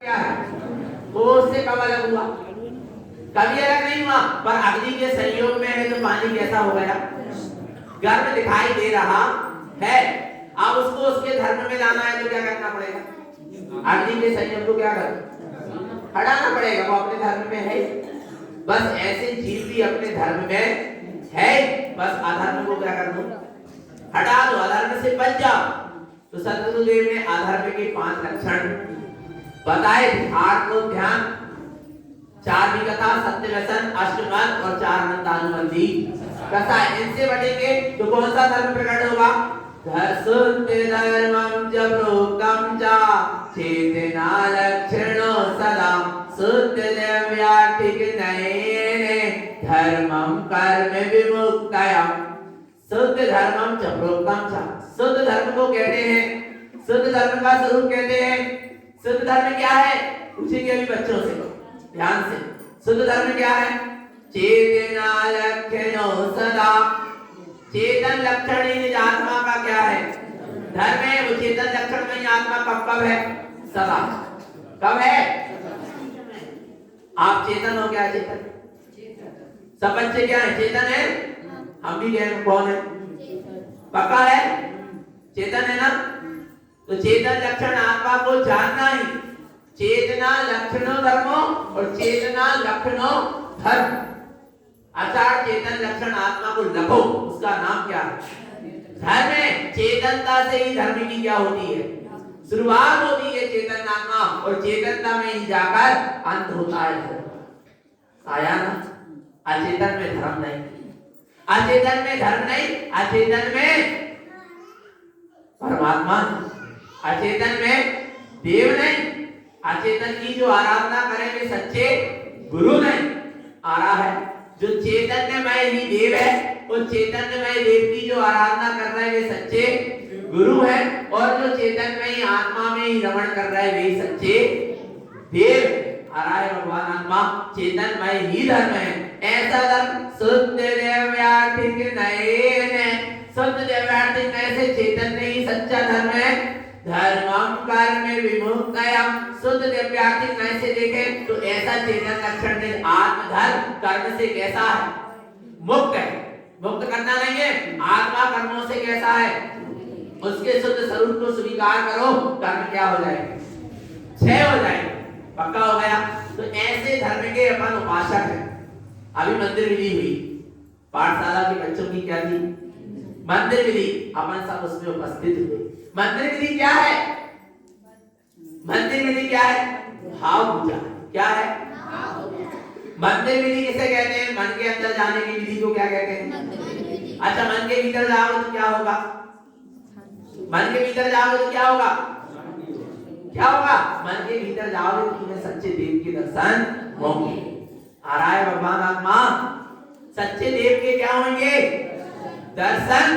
क्या है वो उससे कब अलग हुआ? कभी अलग नहीं हुआ, पर अग्नि के संयोग में है तो पानी कैसा हो गया? गर्म दिखाई दे रहा है। अब उसको उसके धर्म में लाना है तो क्या करना पड़ेगा? अग्नि के संयोग को क्या करना? हटाना पड़ेगा। वो अपने धर्म में है। बस ऐसे जीव भी अपने धर्म में है, बस अधर्म को क्या कर दो? हटा दो, अधर्म से बच जाओ। तो सतगुरुदेव ने अधर्म के 5 लक्षण बताए। आत्मध्यान, 4 विगता, सत्य व्यसन, अष्टमत और 4 अनंतानुबंधी कथा। इनसे बटेंगे तो कौन सा धर्म प्रकट होगा? धर्सुत्य धर्मं च प्रोक्तं च चेतना लक्षणो सदा सुत्य दिव्यार्थिक नयने धर्मं कर्म विमुक्तया। शुद्ध धर्मं च प्रोक्तं च, शुद्ध धर्म को कहते हैं, शुद्ध धर्म का स्वरूप कहते हैं। शुद्ध धर्म क्या है? पूछेंगे अभी बच्चों से, ध्यान से। शुद्ध धर्म क्या है? चेतना लक्षणो सदा, चेतन लक्षण ही निज आत्मा का क्या है? धर्म है। वो चेतन लक्षण में आत्मा कब है? सदा। कब है? आप चेतन हो क्या? चेतन सब बच्चे क्या है? चेतन है। हम भी क्या है? कौन है? पक्का है? चेतन है ना? तो चेतन लक्षण आत्मा को जानना ही। चेतना लक्षणों धर्मो और चेतना लक्षणों धर्म। आचार चेतन लक्षण आत्मा को लखो, उसका नाम क्या है? धर्म है। चेतनता से ही धर्म की क्या होती है? शुरुआत होती है चेतन आत्मा, और चेतनता में ही जाकर अंत होता है। आया ना? अचेतन में धर्म नहीं, अचेतन में धर्म नहीं, अचेतन में परमात्मा, अचेतन में देव नहीं। अचेतन की जो आराधना करेंगे सच्चे गुरु नहीं। आ रहा है जो चैतन्यमय ही देव है, वो चैतन्यमय देव की जो आराधना कर रहे हैं वे सच्चे गुरु है, और जो चैतन्यमय आत्मा में ही रमण कर रहे हैं वे सच्चे देव। आ रहा है भगवान आत्मा चेतनमय ही धर्म है। ऐसा धर्म शुद्ध दिव्यार्थिक नयने, शुद्ध दिव्यार्थिक नय से चैतन्य ही सच्चा धर्म है। धर्मं कर्म विमुक्तयम्, शुद्ध दिव्यार्थिक नय से देखें तो ऐसा चेतन लक्षण में आत्मधर्म कर्म से कैसा है? मुक्त है। मुक्त करना नहीं है, आत्मा कर्मों से कैसा है? उसके शुद्ध स्वरूप को स्वीकार करो, कर्म क्या हो जाएगा? क्षय हो जाएगा। पक्का हो गया? तो ऐसे धर्म के अपन उपासक हैं। अभी मंदिर विधि हुई, पाठशाला के बच्चों की क्या थी? मंदिर विधि। अपन सब उसमें उपस्थित हुए। मंदिर विधि क्या है? मंदिर विधि क्या है? भाव पूजा। क्या है? मंदिर विधि किसे कहते हैं? मन के अंदर जाने की विधि को क्या कहते हैं? अच्छा, मन के भीतर जाओगे तो क्या होगा? मन के भीतर जाओगे तो क्या होगा? क्या होगा? मन के भीतर जाओगे तो तुम्हें सच्चे देव के दर्शन होंगे। आ रहा है भगवान आत्मा, सच्चे देव के क्या होंगे? दर्शन।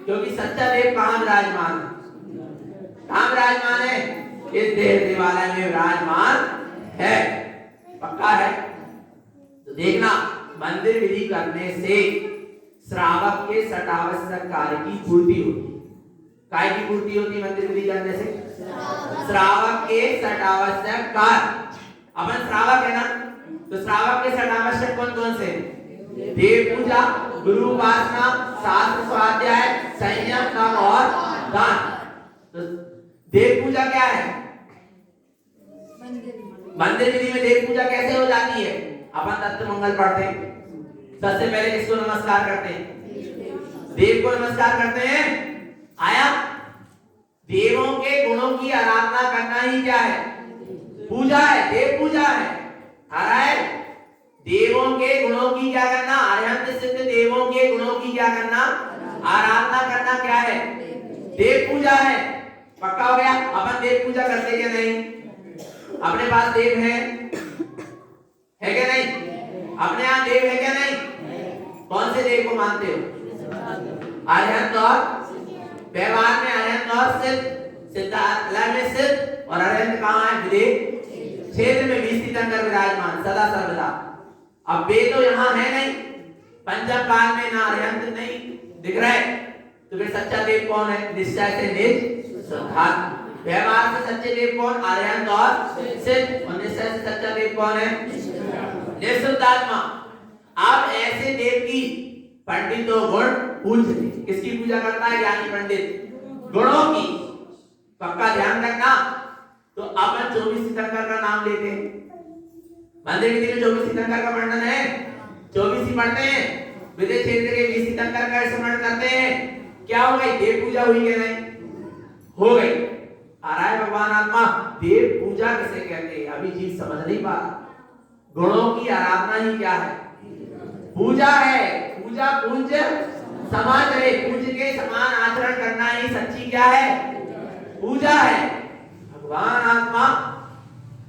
क्योंकि सच्चा देव कहाँ विराजमान है? कहाँ विराजमान है? इस देह देवालय में विराजमान है। पक्का है? तो देखना, मंदिर विधि करने से श्रावक के सटावश्यक कार्य की पूर्ति होती है। काय की पूर्ति होती है मंदिर विधि करने से? श्रावक के सटावश्यक कार्य। अपन श्रावक है ना, तो श्रावक के सटावश्यक कौन कौन से? देव पूजा, गुरु उपासना, शास्त्र स्वाध्याय, संयम, तप और दान। तो देव पूजा क्या है? मंदिर विधि में देव पूजा कैसे हो जाती है? अपन तत्व मंगल पढ़ते हैं, सबसे पहले किसको नमस्कार करते हैं? देव को नमस्कार करते हैं। आया? देवों के गुणों की आराधना करना ही क्या है? पूजा है, देव पूजा है। आ रहा है? देवों के गुणों की क्या करना? अरहंत सिद्ध देवों के गुणों की क्या करना? आराधना करना क्या है? देव पूजा है। पक्का हो गया? अपन देव पूजा करते क्या नहीं? अपने पास देव है क्या नहीं? अपने यहाँ देव है क्या नहीं? कौन से देव को मानते हो? अरहंत और व्यवहार में अरहंत और सिद्ध, सिद्धार्थ में सिद्ध और अरहंत कहाँ है? विदेह क्षेत्र में 20 तीर्थंकर विराजमान सदा सर्वदा। अब वे तो यहाँ है नहीं, पंचम काल में ना अरहंत नहीं दिख रहे, तो फिर सच्चा देव कौन है? निश्चय से निज शुद्धात्मा। व्यवहार से सच्चे देव कौन? अरिहंत और सिद्ध। और निश्चय से सच्चा देव कौन है? निःशुद्ध आत्मा। अब ऐसे देव की पंडितों गुण पूजते। किसकी पूजा करता है ज्ञानी पंडित? गुणों की। पक्का ध्यान रखना। तो अपन 24 तीर्थंकर का नाम लेते हैं। मंदिर विधि में 24 तीर्थंकर का वर्णन है, 24 ही पढ़ते हैं। विदेश क्षेत्र के 20 तीर्थंकर का स्मरण करते हैं। क्या हो गई? देव पूजा हुई कि नहीं? हो गई। आ रहा है भगवान आत्मा। देव पूजा किसे कहते हैं अभी चीज समझ नहीं पा रहा। गुणों की आराधना ही क्या है? पूजा है। पूजा पूज्य समान करे। पूज्य के समान आचरण करना ही सच्ची क्या है? पूजा है। भगवान आत्मा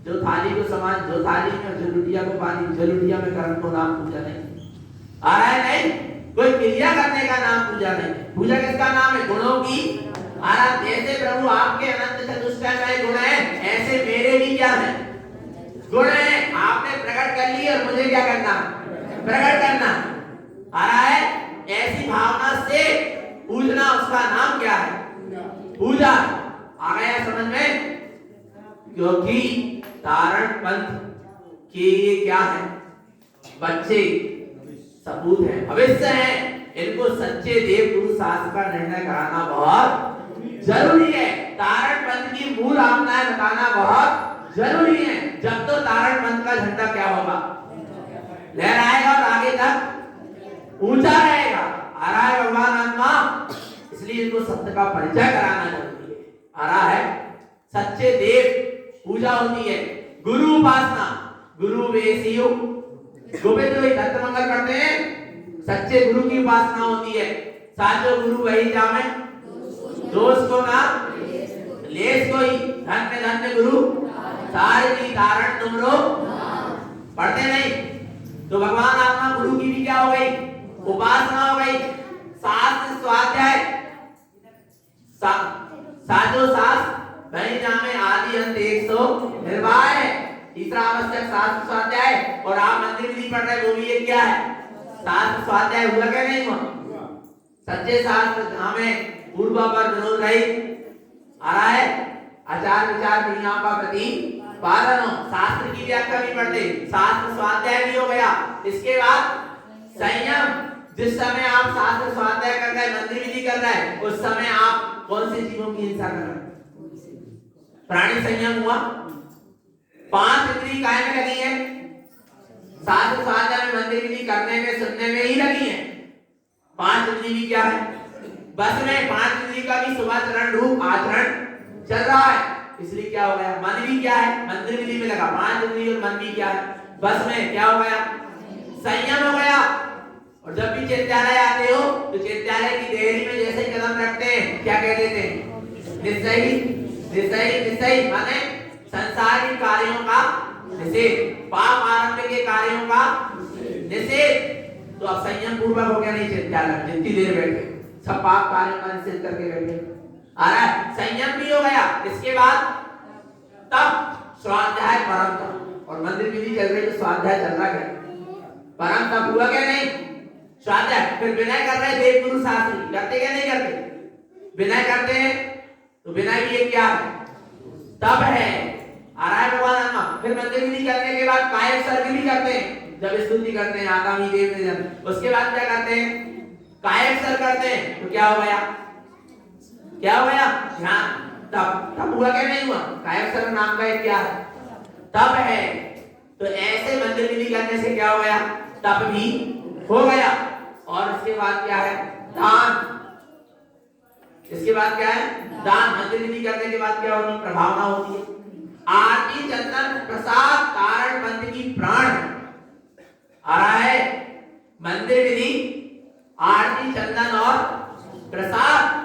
जो थाली को समान, जो थाली में जो लुटिया को पानी, जो लुटिया में कर्म को नाम पूजा नहीं। आ रहा है नहीं? कोई क्रिया करने का नाम पूजा नहीं। पूजा किसका नाम है? गुणों की आराधना। जैसे प्रभु आपके अनंत चतुष्टय गुण है, ऐसे मेरे भी क्या है? गुण है। आपने प्रकट कर ली और मुझे क्या करना? प्रकट करना। आ रहा है? ऐसी भावना से पूजना, उसका नाम क्या है? पूजा। आ गया समझ में? क्योंकि तारण पंथ के ये क्या है? बच्चे सपूत है, भविष्य है। इनको सच्चे देव गुरु शास्त्र का निर्णय कराना बहुत जरूरी है। तारण पंथ की मूल भावनाएं बताना बहुत जरूरी है। जब तो तारण पंथ का झंडा क्या होगा? लहराएगा और आगे तक ऊंचा रहेगा। आ रहा है भगवान आत्मा। इसलिए इनको सत्य का परिचय कराना जरूरी है। आ रहा है? सच्चे देव पूजा होती है। गुरु उपासना, गुरु वेसियो गोविंद वही दत्त मंगल करते हैं। सच्चे गुरु की उपासना होती है। साचो गुरु वही जामे, दोष को ना लेस कोई। धन्य धन्य गुरु सारे की धारण तुमरो। पढ़ते नहीं? तो भगवान आत्मा गुरु की भी क्या हो गई? उपासना हो गई। शास्त्र स्वाध्याय, साचो शास्त्र वही जामे आदि अंत 100 निर्वाह है। तीसरा आवश्यक शास्त्र स्वाध्याय। और आप मंदिर विधि पढ़ रहे, वो भी ये क्या है? शास्त्र स्वाध्याय हुआ क्या नहीं हुआ? सच्चे शास्त्र हमें पूर्व पर विरोध रहित। आ रहा है? आचार विचार क्रियाओं का प्रतिपादन हो। शास्त्र की व्याख्या भी पढ़ते, शास्त्र स्वाध्याय भी हो गया। इसके बाद संयम। जिस समय आप शास्त्र स्वाध्याय कर रहे हैं, मंदिर विधि कर रहे हैं, उस समय आप कौन से जीवों की हिंसा कर रहे हैं? प्राणी संयम हुआ। 5 इंद्रिय काय में लगी है? शास्त्र स्वाध्याय में, मंदिर विधि करने में, सुनने में ही लगी है। 5 इंद्रिय भी क्या है? बस में 5 इंद्रिय का भी सुभाचरण रूप आचरण चल रहा है। इसलिए क्या हो गया? मन भी क्या है? मंदिर विधि में लगा। 5 इंद्रिय और मन भी क्या है? बस में क्या हो गया? संयम हो गया। और जब भी चैत्यालय आते हो तो चैत्यालय की देहरी में जैसे ही कदम रखते हैं, क्या कह देते हैं? निश्चयी निश्चयी निश्चयी, माने संसारिक कार्यों का निषेध, पाप आरंभ के कार्यों का निषेध। तो अब संयम पूर्वक हो गया नहीं चैत्यालय? जितनी देर बैठे सब पाप कार्यों का निषेध करके बैठे। आ रहा है? संयम भी हो गया। इसके बाद तब स्वाध्याय परम तप। और मंदिर विधि चल रही तो स्वाध्याय चल रहा है। परम तप हुआ क्या नहीं? स्वाध्याय। फिर विनय कर रहे देव गुरु शास्त्री, करते क्या नहीं करते? विनय करते हैं। तो विनय भी एक क्या है? तप है। आ रहा है भगवान आत्मा। फिर मंदिर विधि करने के बाद कायक सर्ग भी करते हैं। जब स्तुति करते हैं आगामी देव ने, उसके बाद क्या करते हैं? कायक सर्ग करते हैं। तो क्या हो गया? क्या हो गया? ध्यान। तप। तप हुआ क्या नहीं हुआ? कायक सर्ग नाम का एक क्या है? तप है। तो ऐसे मंदिर विधि करने से क्या हो गया? तप भी हो गया। और इसके बाद क्या है? दान। इसके बाद क्या है? दान। मंदिर विधि करने के बाद क्या होती? प्रभावना होती है। आरती चंदन प्रसाद तारण पंथ की प्राण। आ रहा है? मंदिर विधि, आरती चंदन और प्रसाद,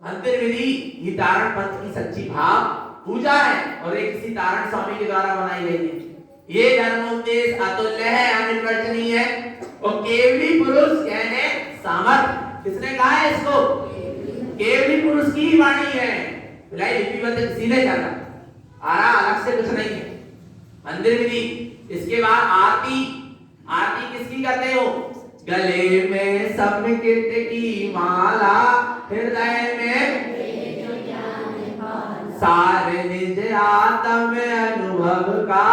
मंदिर विधि ये तारण पंथ की सच्ची भाव पूजा है। और एक किसी तारण स्वामी के द्वारा बनाई गई है। ये धर्मोपदेश अतुल्य है, अनिर्वचनीय है। और केवली पुरुष कहने सामर्थ। किसने कहा है इसको? केवली पुरुष की ही वाणी है। लिपिबद्ध सीधे जाता। आ रहा? अलग से कुछ नहीं है। मंदिर विधि। इसके बाद आरती। आरती किसकी करते हो? गले में समकित की माला, हृदय में सारे निज आत्म अनुभव का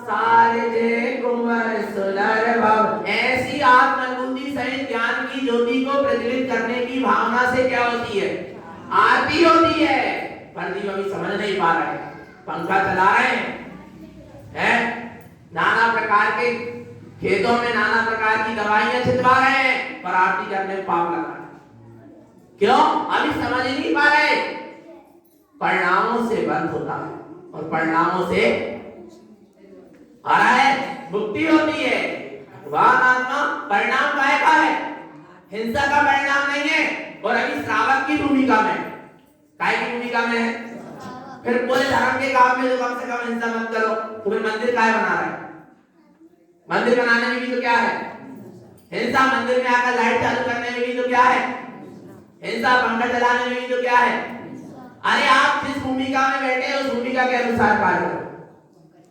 सारे जे कुंवर सुलर भव। ऐसी आत्मानुभूति सहित ज्ञान की ज्योति को प्रज्वलित करने की भावना से क्या होती है? आरती होती है। पंडित अभी समझ नहीं पा रहे, पंखा चला रहे हैं, नाना प्रकार के खेतों में नाना प्रकार की दवाइयां छिड़वा रहे हैं, पर आरती करने में पाप लग रहा है। क्यों? अभी समझ ही नहीं पा रहे। परिणामों से बंध होता है और परिणामों से आ रहा है मुक्ति होती है। भगवान आत्मा परिणाम काय का है? हिंसा का परिणाम नहीं है। और अभी श्रावक की भूमिका में, काय की भूमिका में है? फिर पूरे धर्म के काम में जो कम से कम हिंसा मत करो, तो फिर मंदिर काय बना रहा है? मंदिर बनाने में भी तो क्या है? हिंसा। मंदिर में आकर लाइट चालू करने में भी तो क्या है? हिंसा। पंखा चलाने में भी तो क्या है? अरे आप जिस भूमिका में बैठे हो उस भूमिका के अनुसार कार्य करो।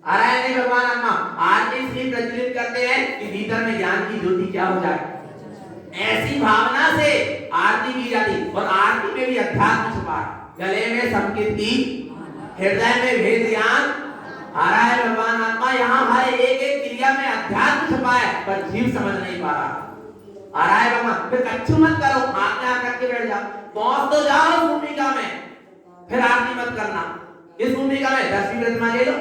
आ रहा है नहीं? भगवान आत्मा आरती इसलिए प्रज्वलित करते हैं कि भीतर में ज्ञान की ज्योति क्या हो जाए। ऐसी भावना से आरती की जाती, और आरती में भी अध्यात्म छुपा है। गले में संकीर्ति, हृदय में भेद ज्ञान। आ रहा है भगवान आत्मा यहाँ हर एक एक क्रिया में अध्यात्म छुपा है, पर जीव समझ नहीं पा रहा। आ रहा है भगवान। फिर कच्छु मत करो, हाथ में हाथ रख के बैठ जाओ, पहुंच तो जाओ इस भूमिका में, फिर आरती मत करना। इस भूमिका में 10वीं प्रतिमा ले लो,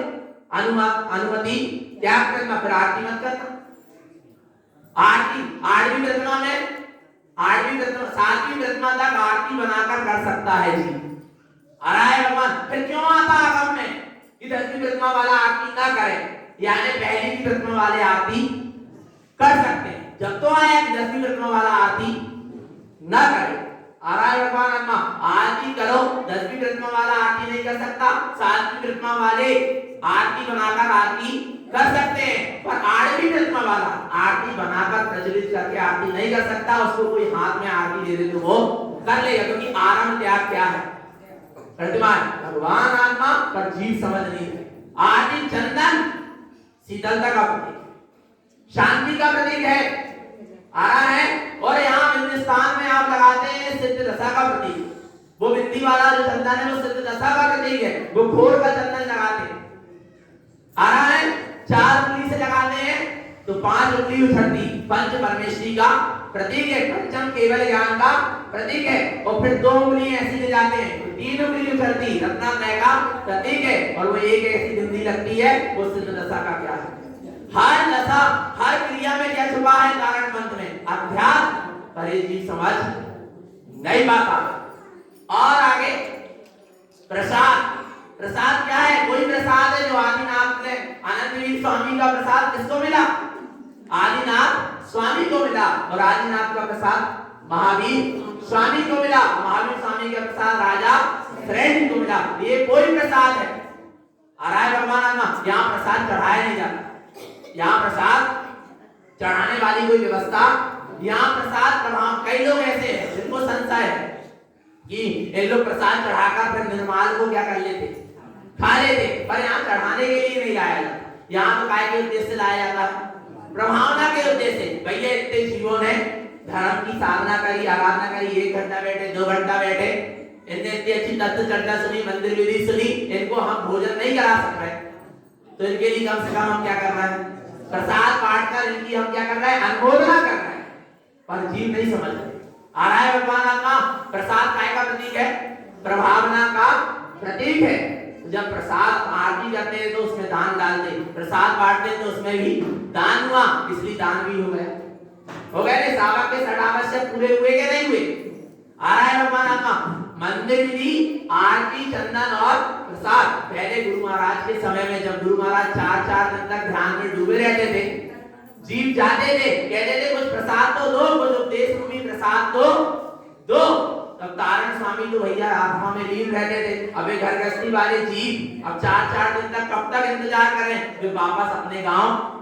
अनुमति त्याग करना, फिर आरती मत करना। आरती 8वीं प्रतिमा में, 8वीं प्रतिमा 7वीं प्रतिमा तक आरती बनाकर कर सकता है जी। आ रहा है भगवान। फिर क्यों आता आगम में कि 10वीं प्रतिमा वाला आरती ना करे, यानी पहली प्रतिमा वाले आरती कर सकते हैं। जब तो आया कि 10वीं प्रतिमा वाला आरती ना करे। आ रहा है भगवान आत्मा। आरती करो, 10वीं प्रतिमा वाला आरती नहीं कर सकता, 7वीं प्रतिमा वाले आरती बनाकर आरती कर सकते हैं, पर 8वीं प्रतिमा वाला आरती बनाकर प्रज्वलित करके आरती नहीं कर सकता। उसको कोई हाथ में आरती दे दे तो वो कर लेगा, क्योंकि आरंभ त्याग क्या है? प्रतिमा। भगवान आत्मा पर जीव समझ नहीं है। आरती चंदन शीतलता का प्रतीक, शांति का प्रतीक है। आ रहा है। और यहाँ हिंदुस्तान में आप लगाते हैं सिद्ध दशा का प्रतीक, वो बिंदी वाला जो चंदन है वो सिद्ध दशा का प्रतीक है, वो घोर का चंदन लगाते हैं। आ रहा है। 4 उंगली से लगाते हैं तो 5 उंगली उछलती, पंच परमेश्वरी का प्रतीक है, पंचम केवल ज्ञान का प्रतीक है। और फिर 2 उंगली ऐसी ले जाते हैं तो 3 उंगली उछलती, रत्नात्रय का प्रतीक है। और वो एक ऐसी बिंदी लगती है, वो सिद्ध दशा का क्या है? हर दशा, हर क्रिया में क्या छुपा है? कारण मंत्र में अध्यात्म, पर ये जीव समझ नहीं पाता। और आगे प्रसाद। प्रसाद क्या है? कोई प्रसाद है जो आदिनाथ ने, आनंदवीर स्वामी का प्रसाद किसको मिला? आदिनाथ स्वामी को मिला। और आदिनाथ का प्रसाद महावीर स्वामी को मिला, महावीर स्वामी का प्रसाद राजा श्रेष्ठ को मिला। ये कोई प्रसाद है। आ रहा है भगवान आत्मा। यहाँ प्रसाद चढ़ाया नहीं जाता, यहाँ प्रसाद चढ़ाने वाली कोई व्यवस्था, यहाँ प्रसाद कई लोग ऐसे हैं जिनको संशय है कि ये लोग प्रसाद चढ़ाकर फिर निर्माल को क्या कर लेते? खा लेते। पर यहाँ चढ़ाने के लिए नहीं लाया जाता, यहाँ तो काय के उद्देश्य से लाया जाता है? प्रभावना के उद्देश्य से। भैया इतने जीवों ने धर्म की साधना करी, आराधना करी, 1 घंटा बैठे, 2 घंटा बैठे, इतनी इतनी अच्छी तत्व चर्चा सुनी, मंदिर विधि सुनी, इनको हम भोजन नहीं करा सक रहे, तो इनके लिए कम से कम हम क्या कर रहे हैं? प्रसाद बांटकर इनकी हम क्या कर रहे हैं? अनुमोदना कर रहे हैं। पर जीव नहीं समझ रहे। आ रहा है भगवान आत्मा। प्रसाद काय का प्रतीक है? प्रभावना का प्रतीक है। जब प्रसाद आरती करते हैं तो उसमें दान डालते, प्रसाद बांटते हैं तो उसमें भी दान हुआ, इसलिए दान भी हो गया। हो गए ना? श्रावक के 6 आवश्यक पूरे हुए कि नहीं हुए? आ रहा है भगवान आत्मा। मंदिर विधि, आरती, चंदन और प्रसाद। पहले गुरु महाराज के समय में जब गुरु महाराज 4-4 दिन तक ध्यान में डूबे रहते थे, जीव जाते थे, कहते थे कुछ प्रसाद तो दो, कुछ उपदेश रूपी प्रसाद तो दो। तब तारण स्वामी तो भैया आत्मा में लीन रहते थे। अबे घर गृहस्थी वाले जीव अब 4-4 दिन तक कब तक इंतजार करें? फिर वापस अपने गांव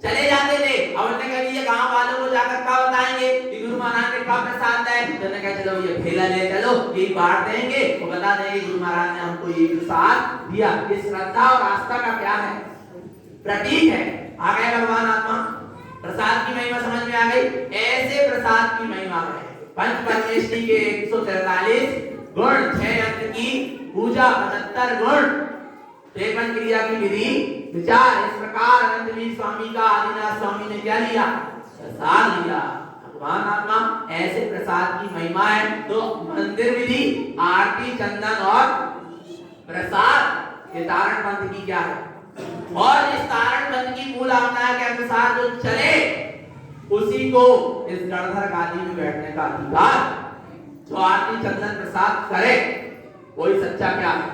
चले जाते थे। अब उन्होंने कहा ये गांव वालों को जाकर क्या बताएंगे कि गुरु महाराज ने क्या प्रसाद है? तो उन्होंने कहा चलो ये ठेला ले चलो, ये बांट देंगे, वो बता देंगे गुरु महाराज ने हमको ये प्रसाद दिया। ये श्रद्धा और आस्था का क्या है? प्रतीक है। आ गए भगवान आत्मा। प्रसाद की महिमा समझ में आ गई। ऐसे प्रसाद की महिमा है पंच परमेश्वरी के 143 गुण, 6 यंत्र की पूजा, 75 गुण, 53 क्रिया की विधि विचार। इस प्रकार अनंतवीर स्वामी का आदिनाथ स्वामी ने क्या लिया? प्रसाद लिया। भगवान आत्मा ऐसे प्रसाद की महिमा है। तो मंदिर विधि, आरती, चंदन और प्रसाद, ये तारण पंथ की क्या है? और इस तारण पंथ की मूल आज्ञा के अनुसार जो चले उसी को इस गणधर गादी में बैठने का अधिकार। जो आरती चंदन प्रसाद करे वही सच्चा क्या है?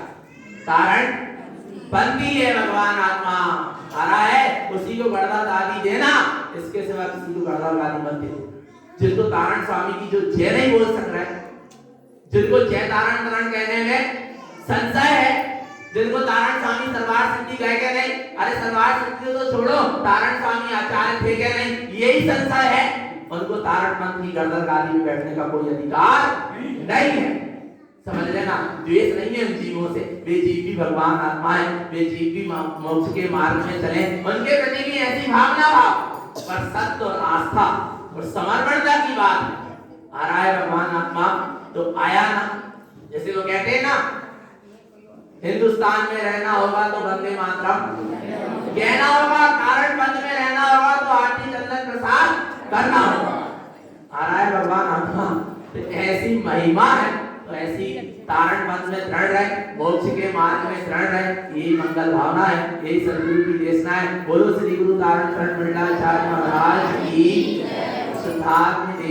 तारण पंथी है। भगवान आत्मा आ रहा है, उसी को गणधर गादी देना, इसके सिवा किसी को गणधर गादी मत दे। जिनको तारण स्वामी की जो जय नहीं बोल सक रहा है, जिनको जय तारण तारण कहने में संशय है, जिनको तारण स्वामी सरवार सिद्धि कह के नहीं, अरे सरवार सिद्धि तो छोड़ो, तारण स्वामी आचार्य थे क्या नहीं, यही संशय है, उनको तारण पंथ की गणधर गादी में बैठने का कोई अधिकार नहीं है। समझ लेना, द्वेष नहीं है उन जीवों से। वे जीव भी भगवान आत्मा है, वे जीव भी मोक्ष के मार्ग में चले, उनके प्रति भी ऐसी भावना भाव, पर सत्य और आस्था और समर्पणता की बात है। आ रहा है भगवान आत्मा तो आया ना, जैसे वो कहते हैं ना, हिंदुस्तान में रहना होगा तो वंदे मातरम कहना होगा, तारण पंथ में रहना होगा तो आरती चंदन प्रसाद करना होगा। आ रहा है भगवान आत्मा, तो ऐसी महिमा है, तो ऐसी तारण पंथ में दृढ़ रहे, मोक्ष के मार्ग में दृढ़ रहे, यही मंगल भावना है, यही सद्गुरु की देशना है। बोलो श्री गुरु तारण पंथ मंडलाचार्य महाराज की। सिद्धार्थ में